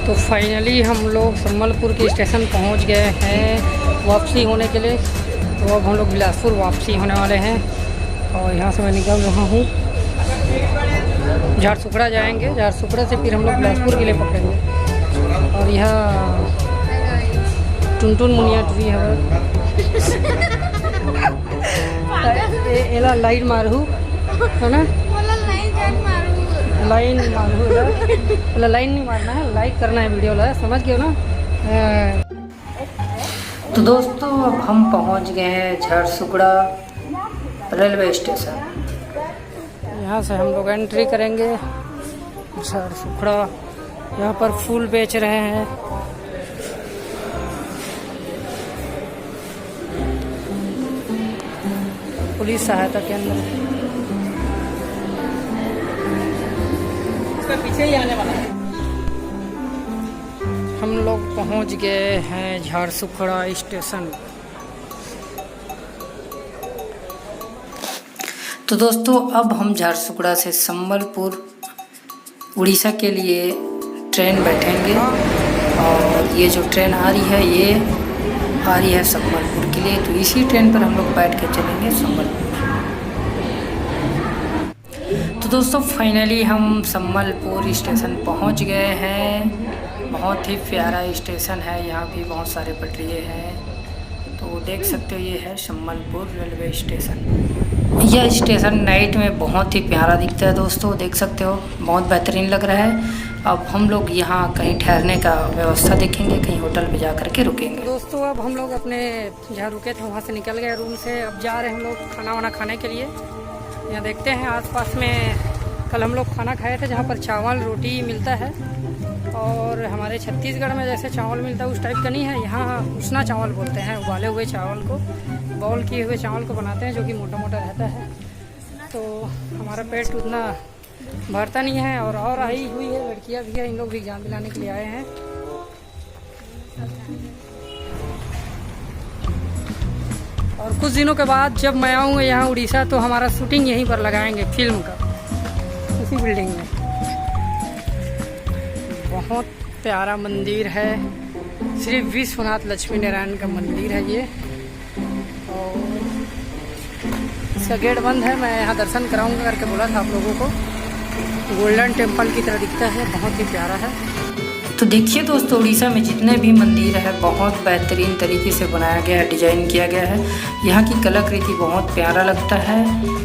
तो फाइनली हम लोग संबलपुर के स्टेशन पहुंच गए हैं वापसी होने के लिए। तो अब हम लोग बिलासपुर वापसी होने वाले हैं और यहाँ से मैं निकल रहा हूँ। झारसुगड़ा जाएंगे, झारसुगड़ा से फिर हम लोग बिलासपुर के लिए पकड़ेंगे। और यहाँ टुनटुन मुनिया ट्री है एला लाइन मारू है ना, लाइन मारू है, लाइन नहीं मारना है, लाइक करना है वीडियो ला, समझ गए ना। तो दोस्तों अब हम पहुंच गए हैं झारसुगड़ा रेलवे स्टेशन। यहाँ से हम लोग एंट्री करेंगे झारसुगड़ा। यहाँ पर फूल बेच रहे हैं। पुलिस सहायता केंद्र इसका पीछे ही आने वाला है। हम लोग पहुंच गए हैं झारसुगड़ा स्टेशन। तो दोस्तों अब हम झारसुगड़ा से संबलपुर उड़ीसा के लिए ट्रेन बैठेंगे। और ये जो ट्रेन आ रही है ये आ रही है संबलपुर के लिए। तो इसी ट्रेन पर हम लोग बैठ के चलेंगे संबलपुर। तो दोस्तों फाइनली हम संबलपुर स्टेशन पहुंच गए हैं। बहुत ही प्यारा स्टेशन है, यहाँ भी बहुत सारे पटरिये हैं। तो देख सकते हो ये है संबलपुर रेलवे स्टेशन। यह स्टेशन नाइट में बहुत ही प्यारा दिखता है दोस्तों, देख सकते हो, बहुत बेहतरीन लग रहा है। अब हम लोग यहाँ कहीं ठहरने का व्यवस्था देखेंगे, कहीं होटल पे जा कर के रुकेंगे। दोस्तों अब हम लोग अपने जहाँ रुके थे वहाँ से निकल गए रूम से। अब जा रहे हैं हम लोग खाना वाना खाने के लिए। यहाँ देखते हैं आसपास में, कल हम लोग खाना खाए थे जहाँ पर चावल रोटी मिलता है। और हमारे छत्तीसगढ़ में जैसे चावल मिलता है उस टाइप का नहीं है, यहाँ उसना चावल बोलते हैं। उबाले हुए चावल को, बॉल किए हुए चावल को बनाते हैं जो कि मोटा मोटा रहता है। तो हमारा पेट उतना भरता नहीं है। और आई हुई है लड़कियां भी है, इन लोग भी एग्जाम दिलाने के लिए आए हैं। और कुछ दिनों के बाद जब मैं आऊँगा यहाँ उड़ीसा तो हमारा शूटिंग यहीं पर लगाएंगे फिल्म का, उसी बिल्डिंग में। बहुत प्यारा मंदिर है, श्री विश्वनाथ लक्ष्मी नारायण का मंदिर है ये। और इसका गेट बंद है, मैं यहाँ दर्शन कराऊंगा करके बोला था आप लोगों को। गोल्डन टेम्पल की तरह दिखता है, बहुत ही प्यारा है। तो देखिए दोस्तों उड़ीसा में जितने भी मंदिर है बहुत बेहतरीन तरीके से बनाया गया है, डिजाइन किया गया है। यहाँ की कलाकृति बहुत प्यारा लगता है।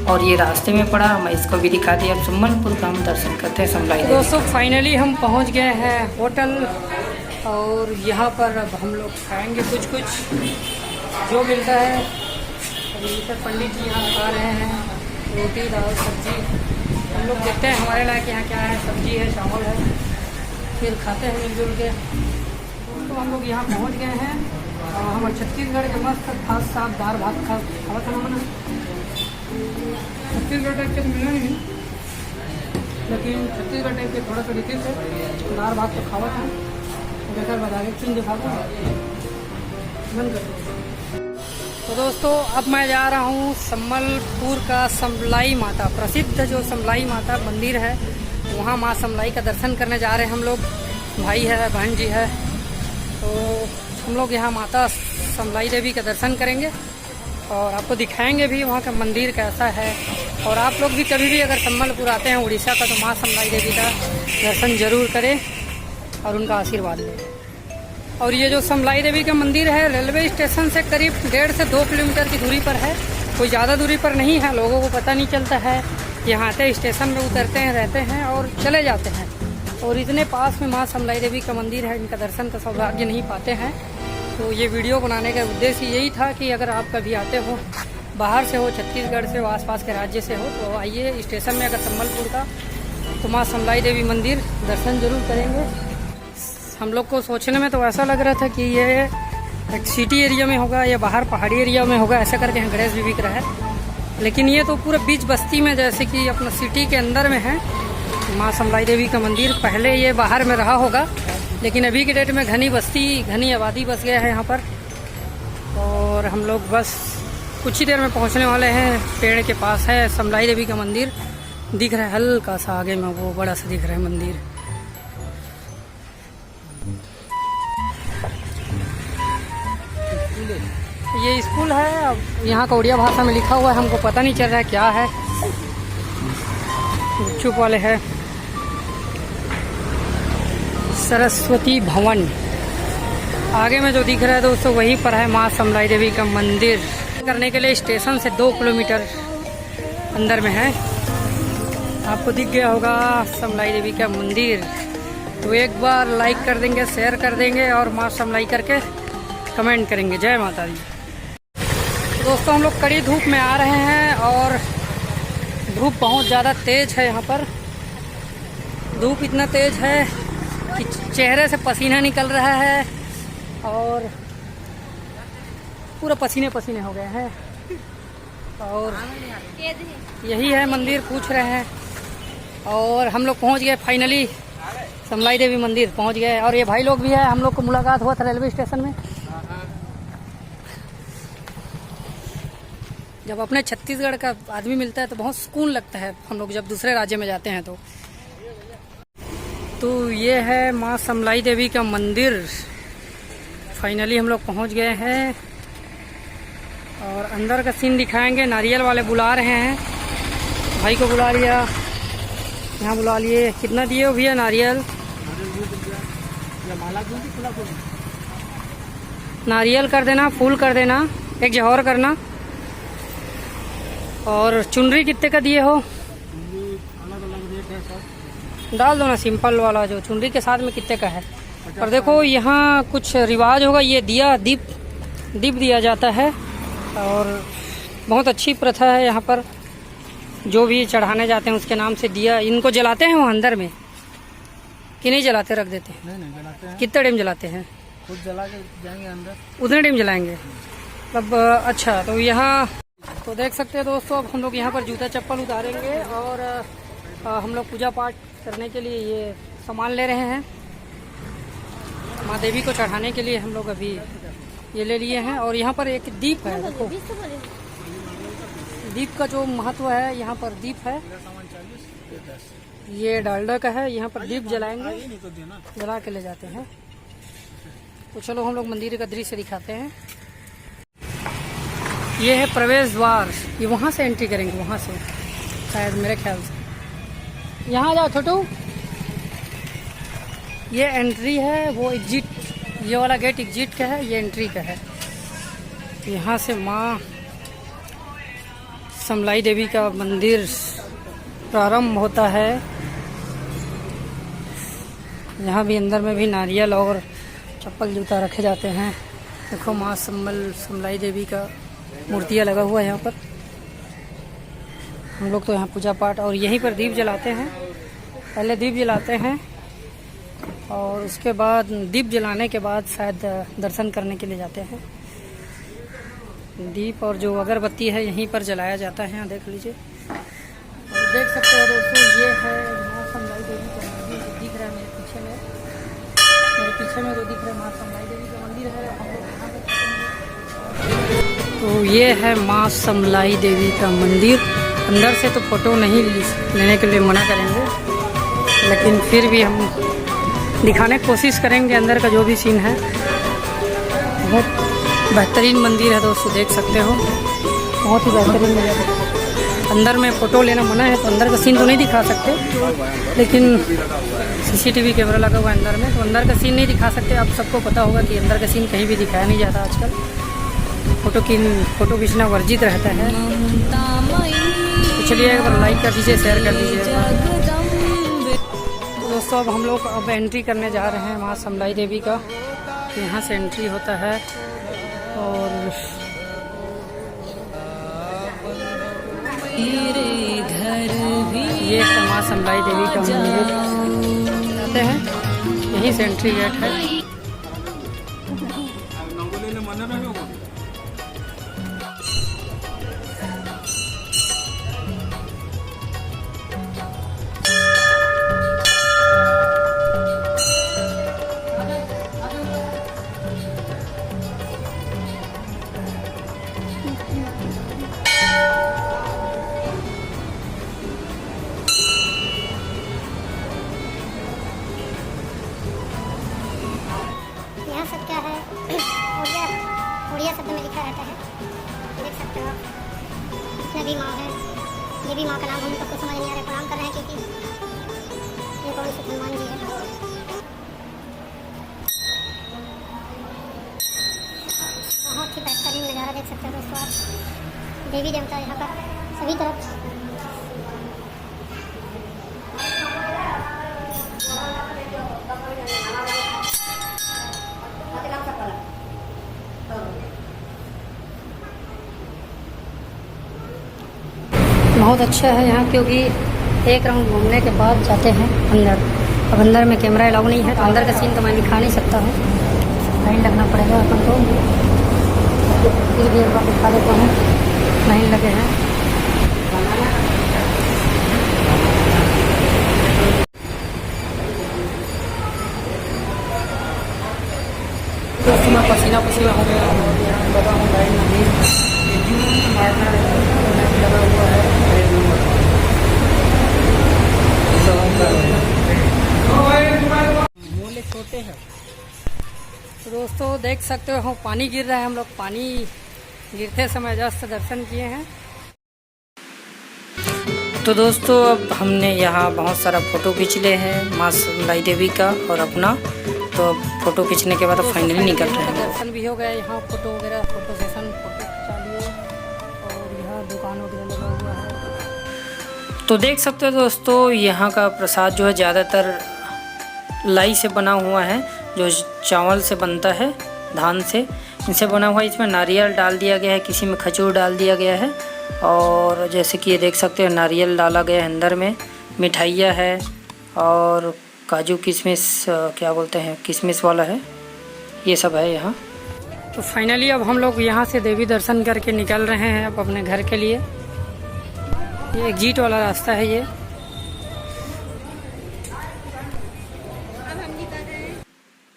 और ये रास्ते में पड़ा, मैं इसको भी दिखा दिया। अब संबलपुर का हम दर्शन करते हैं समलाई। दोस्तों फाइनली हम पहुँच गए हैं होटल। और यहाँ पर अब हम लोग खाएँगे कुछ जो मिलता है। पंडित जी यहाँ खा रहे हैं रोटी दाल सब्जी। हम लोग देखते हैं हमारे लायक यहाँ क्या है, सब्जी है चावल है, फिर खाते हैं मिलजुल के। तो हम लोग यहाँ पहुँच गए हैं। और हमारे छत्तीसगढ़ के मस्त भात साग दाल भात खावा था ना, छत्तीसगढ़ टाइप के तो मिला नहीं, लेकिन छत्तीसगढ़ टाइप के थोड़ा सा रीति से दाल भात तो खावा था। बेहतर बता के चिन्ह दिखाता मन करते। तो दोस्तों अब मैं जा रहा हूँ संबलपुर का समलाई माता, प्रसिद्ध जो समलाई माता मंदिर है, वहाँ माँ समलाई का दर्शन करने जा रहे हैं हम लोग। भाई है बहन जी है, तो हम लोग यहाँ माता समलाई देवी का दर्शन करेंगे और आपको दिखाएंगे भी वहाँ का मंदिर कैसा है। और आप लोग भी कभी भी अगर संबलपुर आते हैं उड़ीसा का तो माँ समलाई देवी का दर्शन जरूर करें और उनका आशीर्वाद लें। और ये जो समलाई देवी का मंदिर है रेलवे स्टेशन से करीब 1.5 से 2 किलोमीटर की दूरी पर है, कोई ज़्यादा दूरी पर नहीं है। लोगों को पता नहीं चलता है, यहाँ आते स्टेशन में उतरते हैं, रहते हैं और चले जाते हैं। और इतने पास में माँ समलाई देवी का मंदिर है, इनका दर्शन का सौभाग्य नहीं पाते हैं। तो ये वीडियो बनाने का उद्देश्य यही था कि अगर आप कभी आते हो, बाहर से हो, छत्तीसगढ़ से हो, आसपास के राज्य से हो, तो आइए स्टेशन में अगर संबलपुर का, तो माँ समलाई देवी मंदिर दर्शन जरूर करेंगे। हम लोग को सोचने में तो ऐसा लग रहा था कि ये एक सिटी एरिया में होगा या बाहर पहाड़ी एरिया में होगा, ऐसा करके यहाँ गणेश भी बिक रहा है। लेकिन ये तो पूरे बीच बस्ती में, जैसे कि अपना सिटी के अंदर में है माँ समलाई देवी का मंदिर। पहले ये बाहर में रहा होगा, लेकिन अभी के डेट में घनी बस्ती, घनी आबादी बस गया है यहाँ पर। और हम लोग बस कुछ ही देर में पहुँचने वाले हैं। पेड़ के पास है समलाई देवी का मंदिर, दिख रहा है हल्का सा आगे में, वो बड़ा सा दिख रहा है मंदिर। ये स्कूल है, अब यहाँ का उड़िया भाषा में लिखा हुआ है, हमको पता नहीं चल रहा है क्या है। गुपचुप वाले है सरस्वती भवन। आगे में जो दिख रहा है दोस्तों वहीं पर है माँ समलाई देवी का मंदिर। करने के लिए स्टेशन से 2 किलोमीटर अंदर में है। आपको दिख गया होगा समलाई देवी का मंदिर। तो एक बार लाइक कर देंगे, शेयर कर देंगे और माँ समलाई करके कमेंट करेंगे। जय माता दी। दोस्तों हम लोग कड़ी धूप में आ रहे हैं और धूप बहुत ज़्यादा तेज़ है। यहाँ पर धूप इतना तेज़ है कि चेहरे से पसीना निकल रहा है और पूरा पसीने पसीने हो गए हैं। और यही है मंदिर, पूछ रहे हैं। और हम लोग पहुँच गए फाइनली, समलाई देवी मंदिर पहुँच गए। और ये भाई लोग भी है, हम लोग को मुलाकात हुआ था रेलवे स्टेशन में। जब अपने छत्तीसगढ़ का आदमी मिलता है तो बहुत सुकून लगता है, हम लोग जब दूसरे राज्य में जाते हैं तो ये है माँ समलाई देवी का मंदिर। फाइनली हम लोग पहुंच गए हैं और अंदर का सीन दिखाएंगे। नारियल वाले बुला रहे हैं, भाई को बुला लिया, यहाँ बुला लिए। कितना दिए हो भैया नारियल? नारियल कर देना, फूल कर देना, एक जौहर करना। और चुनरी कितने का दिए हो? अलग अलग रेट है सब। डाल दो ना सिंपल वाला, जो चुनरी के साथ में कितने का है। और देखो यहाँ कुछ रिवाज होगा, ये दिया दीप दिया जाता है और बहुत अच्छी प्रथा है यहाँ पर। जो भी चढ़ाने जाते हैं उसके नाम से दिया इनको जलाते हैं वहाँ अंदर में कि नहीं जलाते, रख देते हैं? नहीं जलाते हैं। कितने टाइम जलाते हैं? खुद जला के जाएंगे अंदर, उतने टाइम जलाएंगे मतलब। अच्छा, तो यहाँ तो देख सकते हैं दोस्तों, अब हम लोग यहाँ पर जूता चप्पल उतारेंगे और हम लोग पूजा पाठ करने के लिए ये सामान ले रहे हैं। माँ देवी को चढ़ाने के लिए हम लोग अभी ये ले लिए हैं। और यहाँ पर एक दीप है, देखो दीप का जो महत्व है। यहाँ पर दीप है, ये डालडा का है। यहाँ पर दीप जलाएंगे, जला के ले जाते हैं। तो चलो हम लोग मंदिर का दृश्य दिखाते हैं। ये है प्रवेश द्वार, ये वहाँ से एंट्री करेंगे, वहाँ से शायद मेरे ख्याल से। यहाँ जाओ छोटू, ये एंट्री है, वो एग्जिट, ये वाला गेट एग्जिट का है, ये एंट्री का है। यहाँ से माँ समलाई देवी का मंदिर प्रारंभ होता है। यहाँ भी अंदर में भी नारियल और चप्पल जूता रखे जाते हैं। देखो माँ समलाई देवी का मूर्तियाँ लगा हुआ है यहाँ पर। हम लोग तो यहाँ पूजा पाठ और यहीं पर दीप जलाते हैं। पहले दीप जलाते हैं और उसके बाद दीप जलाने के बाद शायद दर्शन करने के लिए जाते हैं। दीप और जो अगरबत्ती है यहीं पर जलाया जाता है। यहाँ देख लीजिए, और देख सकते हो दोस्तों, ये है माँ समलाई देवी का मंदिर जो दिख रहा है मेरे पीछे में। मेरे पीछे में जो दिख रहा है माँ समलाई देवी का मंदिर है। हम लोग यहाँ पे तो ये है माँ समलाई देवी का मंदिर। अंदर से तो फोटो नहीं लेने के लिए मना करेंगे, लेकिन फिर भी हम दिखाने की कोशिश करेंगे अंदर का जो भी सीन है। बहुत बेहतरीन मंदिर है दोस्तों, देख सकते हो, बहुत ही बेहतरीन मंदिर है। अंदर में फ़ोटो लेना मना है, तो अंदर का सीन तो नहीं दिखा सकते, लेकिन सीसीटीवी कैमरा लगा हुआ है अंदर में, तो अंदर का सीन नहीं दिखा सकते। आप सबको पता होगा कि अंदर का सीन कहीं भी दिखाया नहीं जाता आजकल। फ़ोटो खींचना वर्जित रहता है। तो चलिए एक बार लाइक कर दीजिए, शेयर कर दीजिए। दोस्तों अब हम लोग अब एंट्री करने जा रहे हैं माँ समलाई देवी का। यहाँ से एंट्री होता है और ये माँ समलाई देवी का मंदिर जाते हैं, यहीं से एंट्री गेट है। उड़िया शब्द में लिखा रहता है, देख सकते हो आप। इसमें भी माँ है, ये भी माँ का नाम हम सबको समझ नहीं आ रहा है, प्रणाम कर रहे हैं क्योंकि ये कौन से हनुमान जी है। बहुत ही बेहतरीन नज़ारा देख सकते हो दोस्तों आप। देवी देवता यहाँ पर सभी तरफ बहुत अच्छा है यहाँ, क्योंकि एक राउंड घूमने के बाद जाते हैं अंदर। अब अंदर में कैमरा अलाउ नहीं है, तो अंदर का सीन तो मैं दिखा नहीं सकता हूँ, लाइन लगना पड़ेगा अपन को। फिर भी एक बार दिखा देता हूँ, लाइन लगे हैं। दोस्तों मैं पसीना पसीना हो गया, लगा हूँ लाइन नहीं मारना लगा हुआ है। मोले छोटे हैं तो दोस्तों देख सकते हो पानी गिर रहा है। हम लोग पानी गिरते समय जस्ट दर्शन किए हैं। तो दोस्तों अब हमने यहाँ बहुत सारा फ़ोटो खींच लिए हैं माँ समलाई देवी का और अपना। तो अब फ़ोटो खींचने के बाद फाइनली निकल रहे हैं। दर्शन भी हो गया, यहाँ फ़ोटो वगैरह फ़ोटो सेशन फ़ोटो खिंचा लिए और यहाँ दुकान वगैरह लगा हुआ है। तो देख सकते हो दोस्तों यहाँ का प्रसाद जो है ज़्यादातर लाई से बना हुआ है, जो चावल से बनता है, धान से इनसे बना हुआ है। इसमें नारियल डाल दिया गया है, किसी में खजूर डाल दिया गया है। और जैसे कि ये देख सकते हो नारियल डाला गया है अंदर में, मिठाइयाँ है और काजू किशमिश क्या बोलते हैं, किशमिश वाला है, ये सब है यहाँ। तो फाइनली अब हम लोग यहाँ से देवी दर्शन करके निकल रहे हैं अब अपने घर के लिए। ये एग्जिट वाला रास्ता है ये।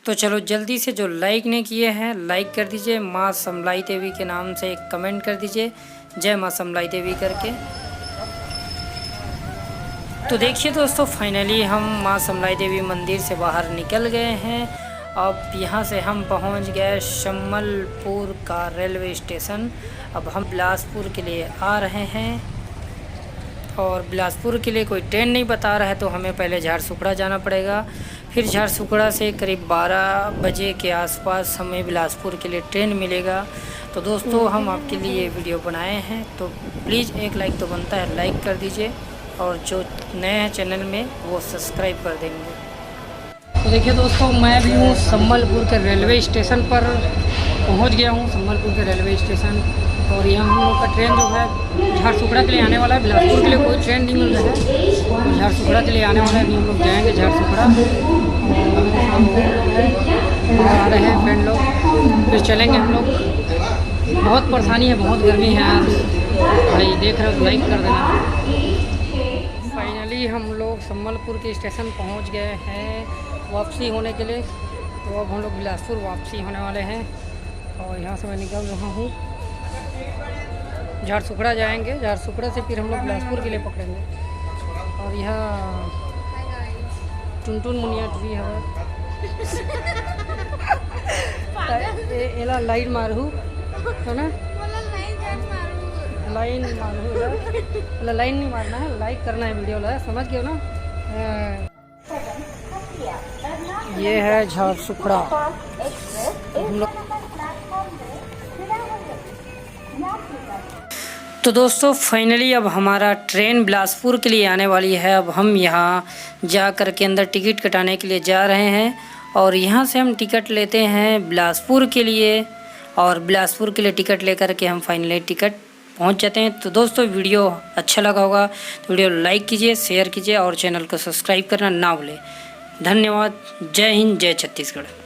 तो चलो जल्दी से जो लाइक नहीं किए हैं लाइक कर दीजिए, माँ समलाई देवी के नाम से एक कमेंट कर दीजिए, जय माँ समलाई देवी करके। तो देखिए दोस्तों फाइनली हम माँ समलाई देवी मंदिर से बाहर निकल गए हैं। अब यहाँ से हम पहुँच गए सम्बलपुर का रेलवे स्टेशन। अब हम बिलासपुर के लिए आ रहे हैं और बिलासपुर के लिए कोई ट्रेन नहीं बता रहा है, तो हमें पहले झारसुगड़ा जाना पड़ेगा। फिर झारसुगड़ा से करीब 12 बजे के आसपास हमें बिलासपुर के लिए ट्रेन मिलेगा। तो दोस्तों हम आपके लिए वीडियो बनाए हैं, तो प्लीज़ एक लाइक तो बनता है, लाइक कर दीजिए और जो नए हैं चैनल में वो सब्सक्राइब कर देंगे। तो देखिए दोस्तों मैं भी हूँ सम्बलपुर के रेलवे स्टेशन पर पहुँच गया हूँ, सम्बलपुर के रेलवे स्टेशन। और यहाँ हम लोग का ट्रेन जो है झारसुगड़ा के लिए आने वाला है। बिलासपुर के लिए कोई ट्रेन नहीं मिल रहा है, झारसुगड़ा के लिए आने वाला है। अभी हम लोग जाएंगे झारसुगड़ा, आ रहे हैं फ्रेंड लोग, फिर चलेंगे हम लोग। बहुत परेशानी है, बहुत गर्मी है यार भाई, देख रहे हो, लाइक कर देना। फाइनली हम लोग सम्बलपुर के स्टेशन पहुँच गए हैं वापसी होने के लिए। तो अब हम लोग बिलासपुर वापसी होने वाले हैं और यहाँ से मैं निकल रहा हूँ, झारसुगड़ा जाएंगे। झारसुगड़ा से फिर हम लोग बिलासपुर के लिए पकड़ेंगे। और यहाँ टुनटुन मुनिया ट्री है एला लाइन मारू है ना, लाइन मारू, लाइन नहीं मारना है, लाइक करना है वीडियो ला, समझ गए ना। ये है झारसुगड़ा। हम लोग तो दोस्तों फाइनली अब हमारा ट्रेन बिलासपुर के लिए आने वाली है। अब हम यहाँ जा कर के अंदर टिकट कटाने के लिए जा रहे हैं और यहाँ से हम टिकट लेते हैं बिलासपुर के लिए और बिलासपुर के लिए टिकट लेकर के हम फाइनली टिकट पहुँच जाते हैं। तो दोस्तों वीडियो अच्छा लगा होगा तो वीडियो लाइक कीजिए, शेयर कीजिए और चैनल को सब्सक्राइब करना ना भूलें। धन्यवाद। जय हिंद, जय छत्तीसगढ़।